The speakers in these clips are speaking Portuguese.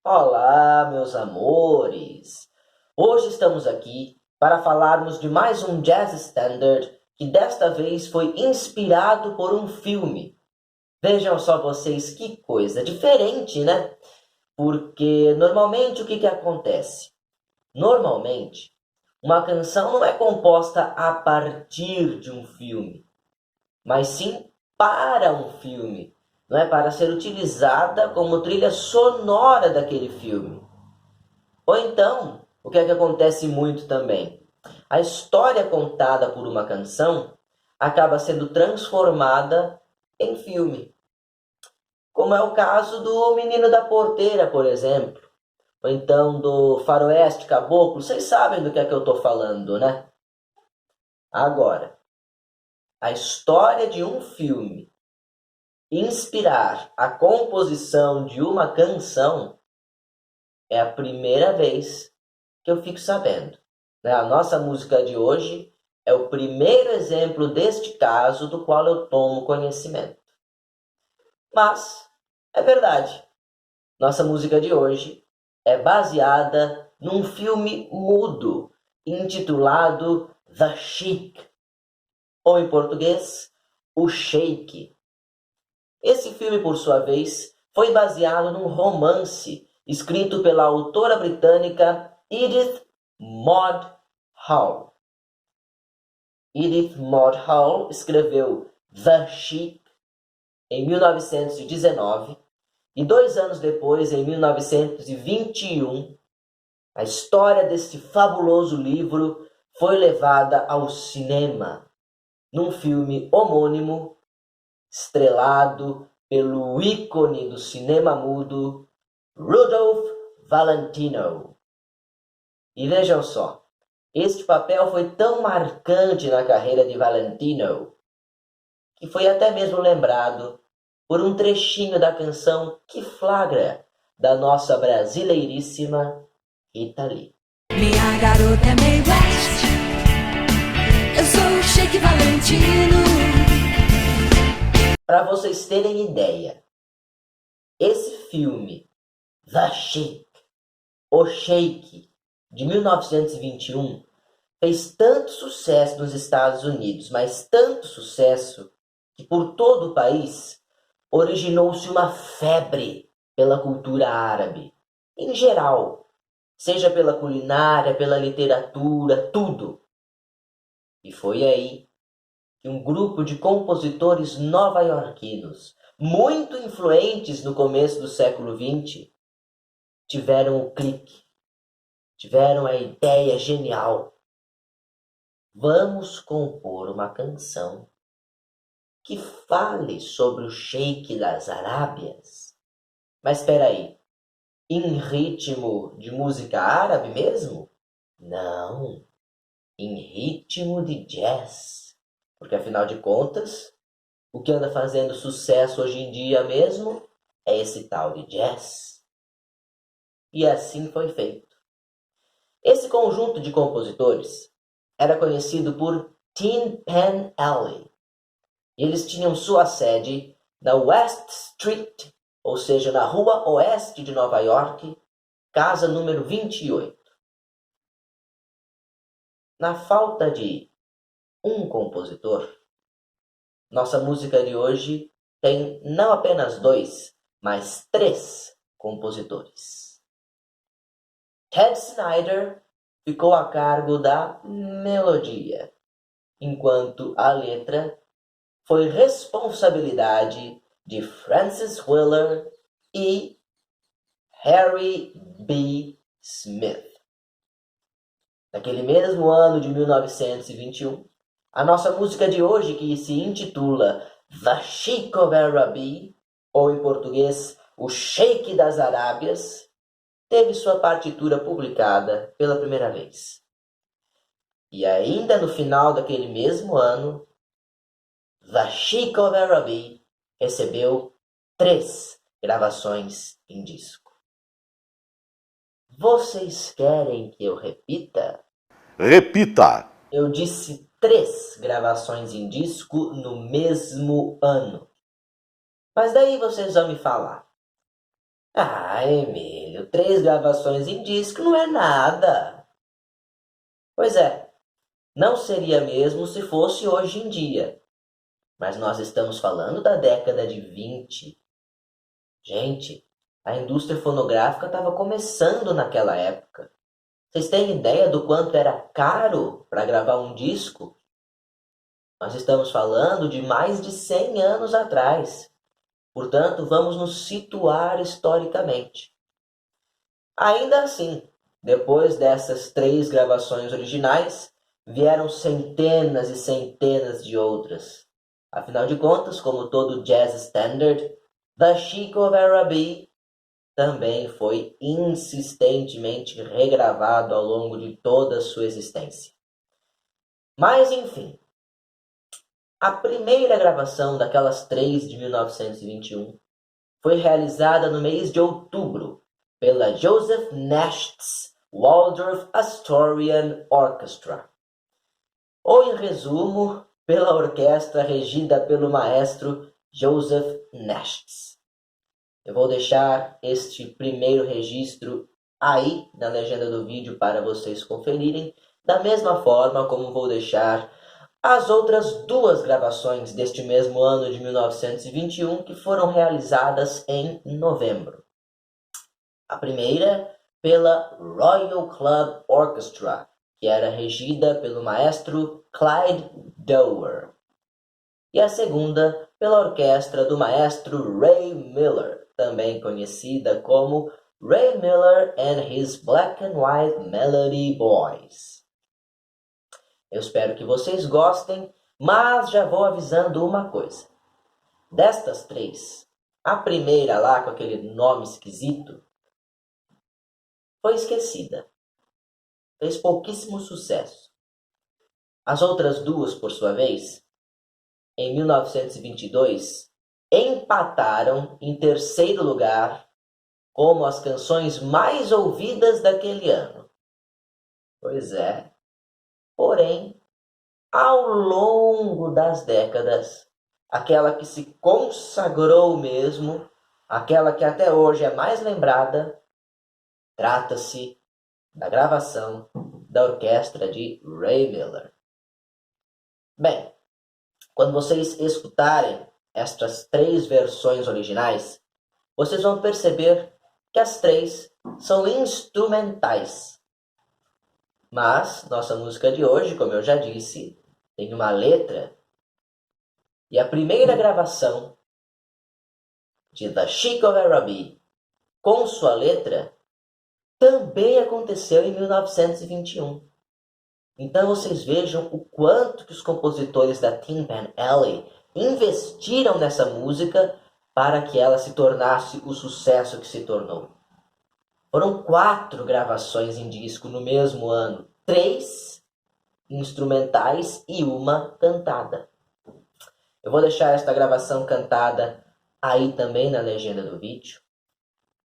Olá, meus amores! Hoje estamos aqui para falarmos de mais um jazz standard que desta vez foi inspirado por um filme. Vejam só vocês que coisa diferente, né? Porque normalmente o que acontece? Normalmente, uma canção não é composta a partir de um filme, mas sim para um filme, não é? Para ser utilizada como trilha sonora daquele filme. Ou então, o que acontece muito também? A história contada por uma canção acaba sendo transformada em filme. Como é o caso do Menino da Porteira, por exemplo. Ou então do Faroeste Caboclo. Vocês sabem do que eu estou falando, né? Agora, a história de um filme inspirar a composição de uma canção é a primeira vez que eu fico sabendo. A nossa música de hoje é o primeiro exemplo deste caso do qual eu tomo conhecimento. Mas é verdade. Nossa música de hoje é baseada num filme mudo intitulado The Sheik, ou em português, O Sheik. Esse filme, por sua vez, foi baseado num romance escrito pela autora britânica Edith Maud Hall. Edith Maud Hall escreveu The Sheik em 1919 e 2 anos depois, em 1921, a história deste fabuloso livro foi levada ao cinema, num filme homônimo, estrelado pelo ícone do cinema mudo, Rudolph Valentino. E vejam só, este papel foi tão marcante na carreira de Valentino que foi até mesmo lembrado por um trechinho da canção que flagra da nossa brasileiríssima Rita Lee. Minha garota é meio West, eu sou o Sheik Valentino. Para vocês terem ideia, esse filme, The Sheik, O Sheik, de 1921, fez tanto sucesso nos Estados Unidos, mas tanto sucesso, que por todo o país originou-se uma febre pela cultura árabe, em geral, seja pela culinária, pela literatura, tudo. E foi aí que um grupo de compositores nova-iorquinos, muito influentes no começo do século XX, tiveram o clique, tiveram a ideia genial. Vamos compor uma canção que fale sobre o Sheik das Arábias. Mas espera aí, em ritmo de música árabe mesmo? Não, em ritmo de jazz. Porque afinal de contas, o que anda fazendo sucesso hoje em dia mesmo é esse tal de jazz. E assim foi feito. Esse conjunto de compositores era conhecido por Tin Pan Alley. E eles tinham sua sede na West Street, ou seja, na Rua Oeste de Nova York, casa número 28. Na falta de um compositor, nossa música de hoje tem não apenas 2, mas 3 compositores. Ted Snyder ficou a cargo da melodia, enquanto a letra foi responsabilidade de Francis Wheeler e Harry B. Smith. Naquele mesmo ano de 1921, a nossa música de hoje, que se intitula The Sheik of Araby, ou em português, O Sheik das Arábias, teve sua partitura publicada pela primeira vez. E ainda no final daquele mesmo ano, The Sheik of Araby recebeu 3 gravações em disco. Vocês querem que eu repita? Repita! Eu disse 3 gravações em disco no mesmo ano. Mas daí vocês vão me falar. Ah, Emílio, 3 gravações em disco não é nada. Pois é, não seria mesmo se fosse hoje em dia. Mas nós estamos falando da década de 20. Gente, a indústria fonográfica estava começando naquela época. Vocês têm ideia do quanto era caro para gravar um disco? Nós estamos falando de mais de 100 anos atrás. Portanto, vamos nos situar historicamente. Ainda assim, depois dessas 3 gravações originais, vieram centenas e centenas de outras. Afinal de contas, como todo jazz standard, The Chic of Araby também foi insistentemente regravado ao longo de toda a sua existência. Mas, enfim, a primeira gravação daquelas 3 de 1921 foi realizada no mês de outubro pela Joseph Nast's Waldorf Astorian Orchestra, ou em resumo, pela orquestra regida pelo maestro Joseph Nast. Eu vou deixar este primeiro registro aí na legenda do vídeo para vocês conferirem, da mesma forma como vou deixar as outras 2 gravações deste mesmo ano de 1921 que foram realizadas em novembro. A primeira pela Royal Club Orchestra, que era regida pelo maestro Clyde Dower. E a segunda pela orquestra do maestro Ray Miller, também conhecida como Ray Miller and his Black and White Melody Boys. Eu espero que vocês gostem, mas já vou avisando uma coisa. Destas 3, a primeira lá com aquele nome esquisito foi esquecida. Fez pouquíssimo sucesso. As outras 2, por sua vez, em 1922, empataram em terceiro lugar como as canções mais ouvidas daquele ano. Pois é. Porém, ao longo das décadas, aquela que se consagrou mesmo, aquela que até hoje é mais lembrada, trata-se da gravação da orquestra de Ray Miller. Bem, quando vocês escutarem estas 3 versões originais, vocês vão perceber que as 3 são instrumentais. Mas nossa música de hoje, como eu já disse, tem uma letra. E a primeira gravação de The Chic of Araby com sua letra também aconteceu em 1921. Então vocês vejam o quanto que os compositores da Tin Pan Alley investiram nessa música para que ela se tornasse o sucesso que se tornou. Foram 4 gravações em disco no mesmo ano, 3 instrumentais e uma cantada. Eu vou deixar esta gravação cantada aí também na legenda do vídeo.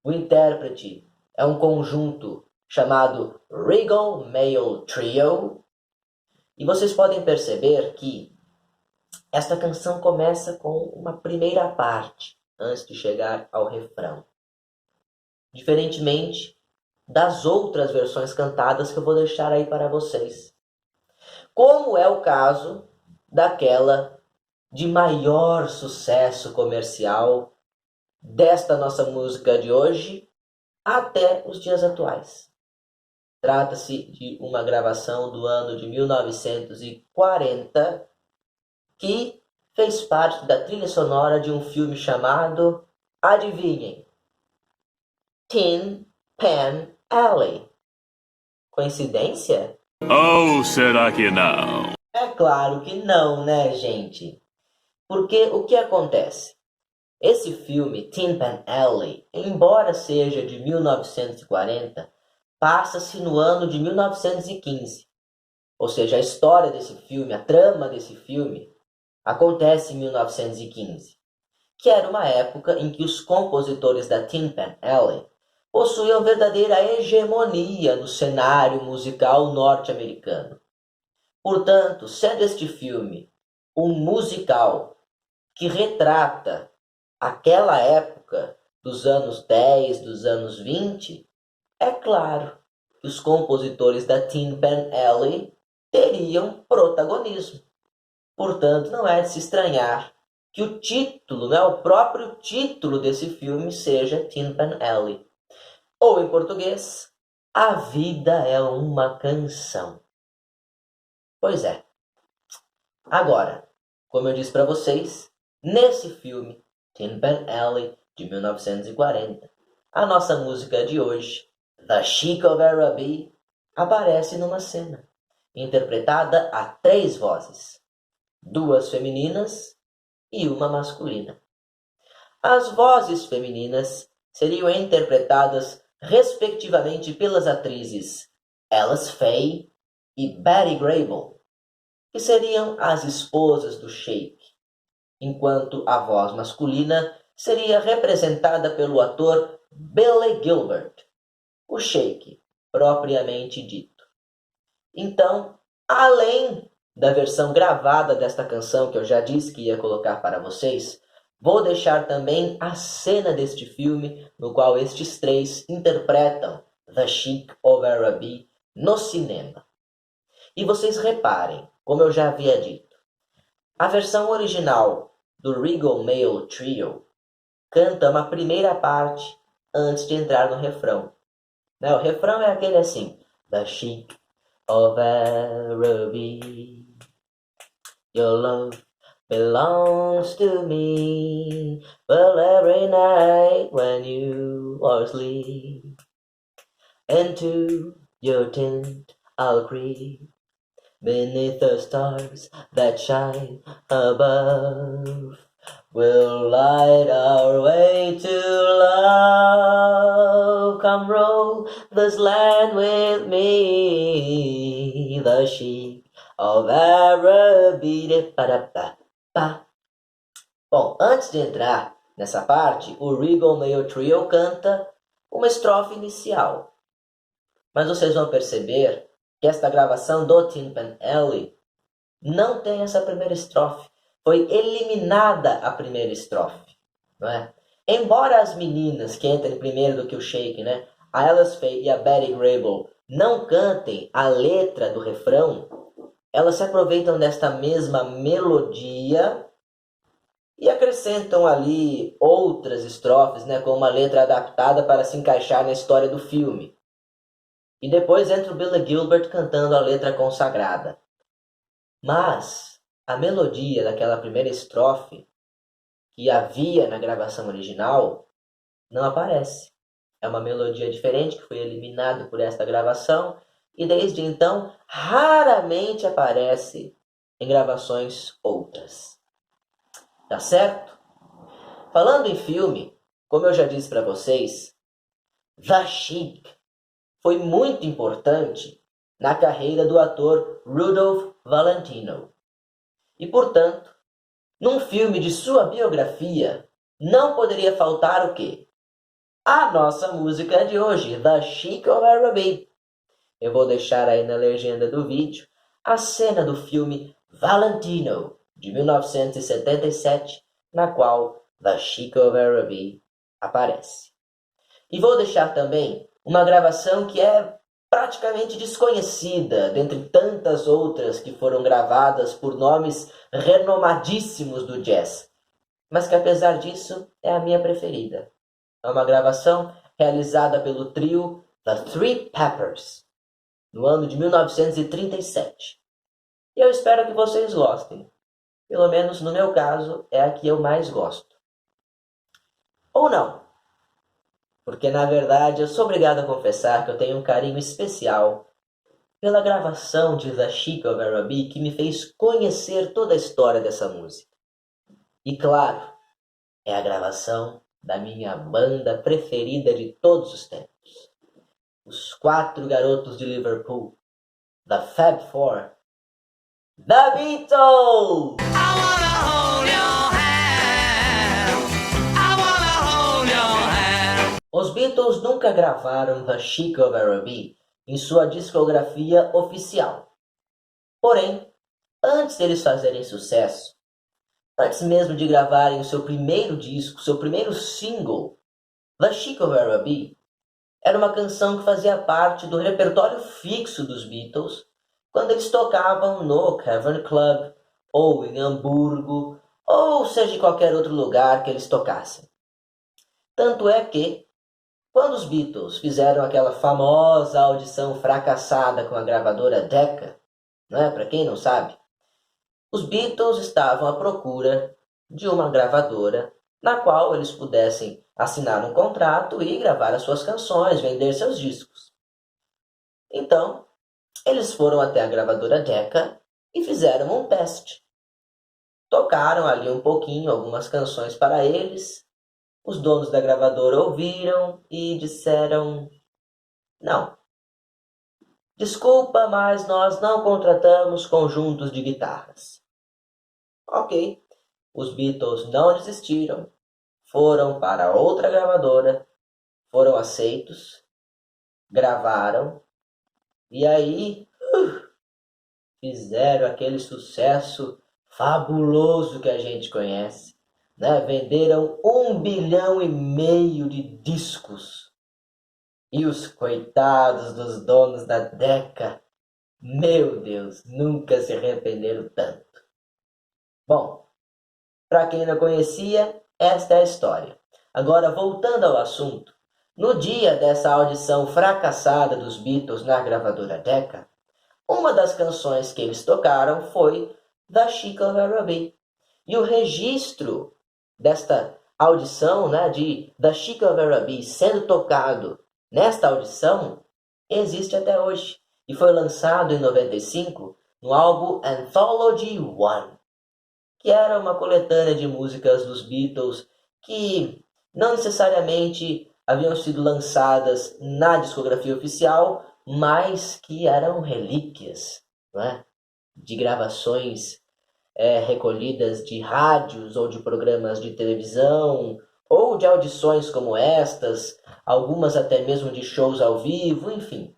O intérprete é um conjunto chamado Regal Male Trio. E vocês podem perceber que esta canção começa com uma primeira parte, antes de chegar ao refrão. Diferentemente das outras versões cantadas que eu vou deixar aí para vocês. Como é o caso daquela de maior sucesso comercial desta nossa música de hoje até os dias atuais. Trata-se de uma gravação do ano de 1940 que fez parte da trilha sonora de um filme chamado, adivinhem, Tin Pan Alley. Coincidência? Ou será que não? É claro que não, né, gente? Porque o que acontece? Esse filme, Tin Pan Alley, embora seja de 1940, passa-se no ano de 1915. Ou seja, a história desse filme, a trama desse filme, acontece em 1915, que era uma época em que os compositores da Tin Pan Alley possuíam verdadeira hegemonia no cenário musical norte-americano. Portanto, sendo este filme um musical que retrata aquela época dos anos 10, dos anos 20, é claro que os compositores da Tin Pan Alley teriam protagonismo. Portanto, não é de se estranhar que o título, né, o próprio título desse filme seja Tin Pan Alley. Ou, em português, A Vida é uma Canção. Pois é. Agora, como eu disse para vocês, nesse filme, Tin Pan Alley, de 1940, a nossa música de hoje, The Sheik of Araby, aparece numa cena, interpretada a 3 vozes, 2 femininas e uma masculina. As vozes femininas seriam interpretadas respectivamente pelas atrizes Alice Faye e Betty Grable, que seriam as esposas do Sheik, enquanto a voz masculina seria representada pelo ator Billy Gilbert, o Sheik propriamente dito. Então, além da versão gravada desta canção que eu já disse que ia colocar para vocês, vou deixar também a cena deste filme no qual estes 3 interpretam The Sheik of Araby no cinema. E vocês reparem, como eu já havia dito, a versão original do Regal Male Trio canta uma primeira parte antes de entrar no refrão. O refrão é aquele assim: The Sheik of Araby, your love belongs to me. Well, every night when you are asleep, into your tent I'll creep, beneath the stars that shine above. We'll light our way to love. Come roll this land with me, the Sheik of Araby. Bom, antes de entrar nessa parte, o Regal Male Trio canta uma estrofe inicial. Mas vocês vão perceber que esta gravação do Tin Pan Alley não tem essa primeira estrofe. Foi eliminada a primeira estrofe, não é? Embora as meninas que entrem primeiro do que o Sheik, né, a Alice Faye e a Betty Grable, não cantem a letra do refrão, elas se aproveitam desta mesma melodia e acrescentam ali outras estrofes, né, com uma letra adaptada para se encaixar na história do filme. E depois entra o Billy Gilbert cantando a letra consagrada. Mas a melodia daquela primeira estrofe que havia na gravação original não aparece. É uma melodia diferente que foi eliminada por esta gravação e desde então raramente aparece em gravações outras. Tá certo? Falando em filme, como eu já disse para vocês, The Sheik foi muito importante na carreira do ator Rudolph Valentino. E, portanto, num filme de sua biografia, não poderia faltar o quê? A nossa música de hoje, The Sheik of Araby. Eu vou deixar aí na legenda do vídeo a cena do filme Valentino, de 1977, na qual The Sheik of Araby aparece. E vou deixar também uma gravação que é praticamente desconhecida, dentre tantas outras que foram gravadas por nomes renomadíssimos do jazz, mas que apesar disso é a minha preferida. É uma gravação realizada pelo trio The Three Peppers, no ano de 1937. E eu espero que vocês gostem. Pelo menos no meu caso, é a que eu mais gosto. Ou não. Porque, na verdade, eu sou obrigado a confessar que eu tenho um carinho especial pela gravação de The Sheik of Araby, que me fez conhecer toda a história dessa música. E, claro, é a gravação da minha banda preferida de todos os tempos. Os 4 garotos de Liverpool, The Fab Four, The Beatles! Os Beatles nunca gravaram The Sheik of Araby em sua discografia oficial. Porém, antes deles fazerem sucesso, antes mesmo de gravarem o seu primeiro disco, seu primeiro single, The Chick-O-Vera-Bee era uma canção que fazia parte do repertório fixo dos Beatles quando eles tocavam no Cavern Club, ou em Hamburgo, ou seja, em qualquer outro lugar que eles tocassem. Tanto é que, quando os Beatles fizeram aquela famosa audição fracassada com a gravadora Decca, para quem não sabe, os Beatles estavam à procura de uma gravadora na qual eles pudessem assinar um contrato e gravar as suas canções, vender seus discos. Então, eles foram até a gravadora Decca e fizeram um teste. Tocaram ali um pouquinho, algumas canções para eles. Os donos da gravadora ouviram e disseram: não. Desculpa, mas nós não contratamos conjuntos de guitarras. Ok. Os Beatles não desistiram, foram para outra gravadora, foram aceitos, gravaram e aí fizeram aquele sucesso fabuloso que a gente conhece. Venderam 1,5 bilhão de discos. E os coitados dos donos da Decca, meu Deus, nunca se arrependeram tanto. Bom, para quem não conhecia, esta é a história. Agora, voltando ao assunto, no dia dessa audição fracassada dos Beatles na gravadora Decca, uma das canções que eles tocaram foi The Chick-O-Vera-Bee. E o registro desta audição, de The Chick-O-Vera-Bee sendo tocado nesta audição, existe até hoje. E foi lançado em 95 no álbum Anthology 1, que era uma coletânea de músicas dos Beatles que não necessariamente haviam sido lançadas na discografia oficial, mas que eram relíquias, de gravações recolhidas de rádios ou de programas de televisão, ou de audições como estas, algumas até mesmo de shows ao vivo, enfim.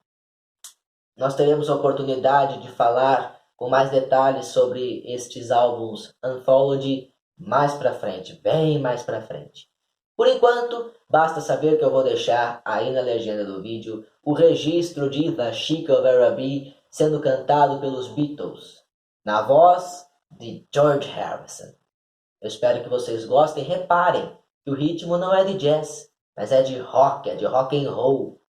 Nós teremos a oportunidade de falar com mais detalhes sobre estes álbuns Anthology mais para frente, bem mais para frente. Por enquanto, basta saber que eu vou deixar aí na legenda do vídeo o registro de The Chick-O-Vera-Bee sendo cantado pelos Beatles, na voz de George Harrison. Eu espero que vocês gostem. Reparem que o ritmo não é de jazz, mas é de rock and roll.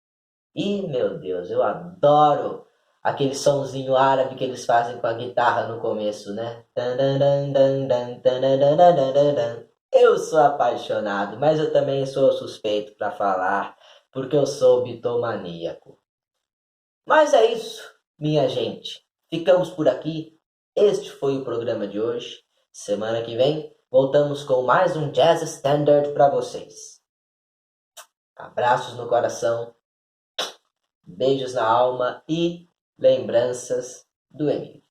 E, meu Deus, eu adoro aquele sonzinho árabe que eles fazem com a guitarra no começo, Eu sou apaixonado, mas eu também sou suspeito para falar, porque eu sou bitomaníaco. Mas é isso, minha gente. Ficamos por aqui. Este foi o programa de hoje. Semana que vem, voltamos com mais um Jazz Standard para vocês. Abraços no coração, beijos na alma e lembranças do Emílio.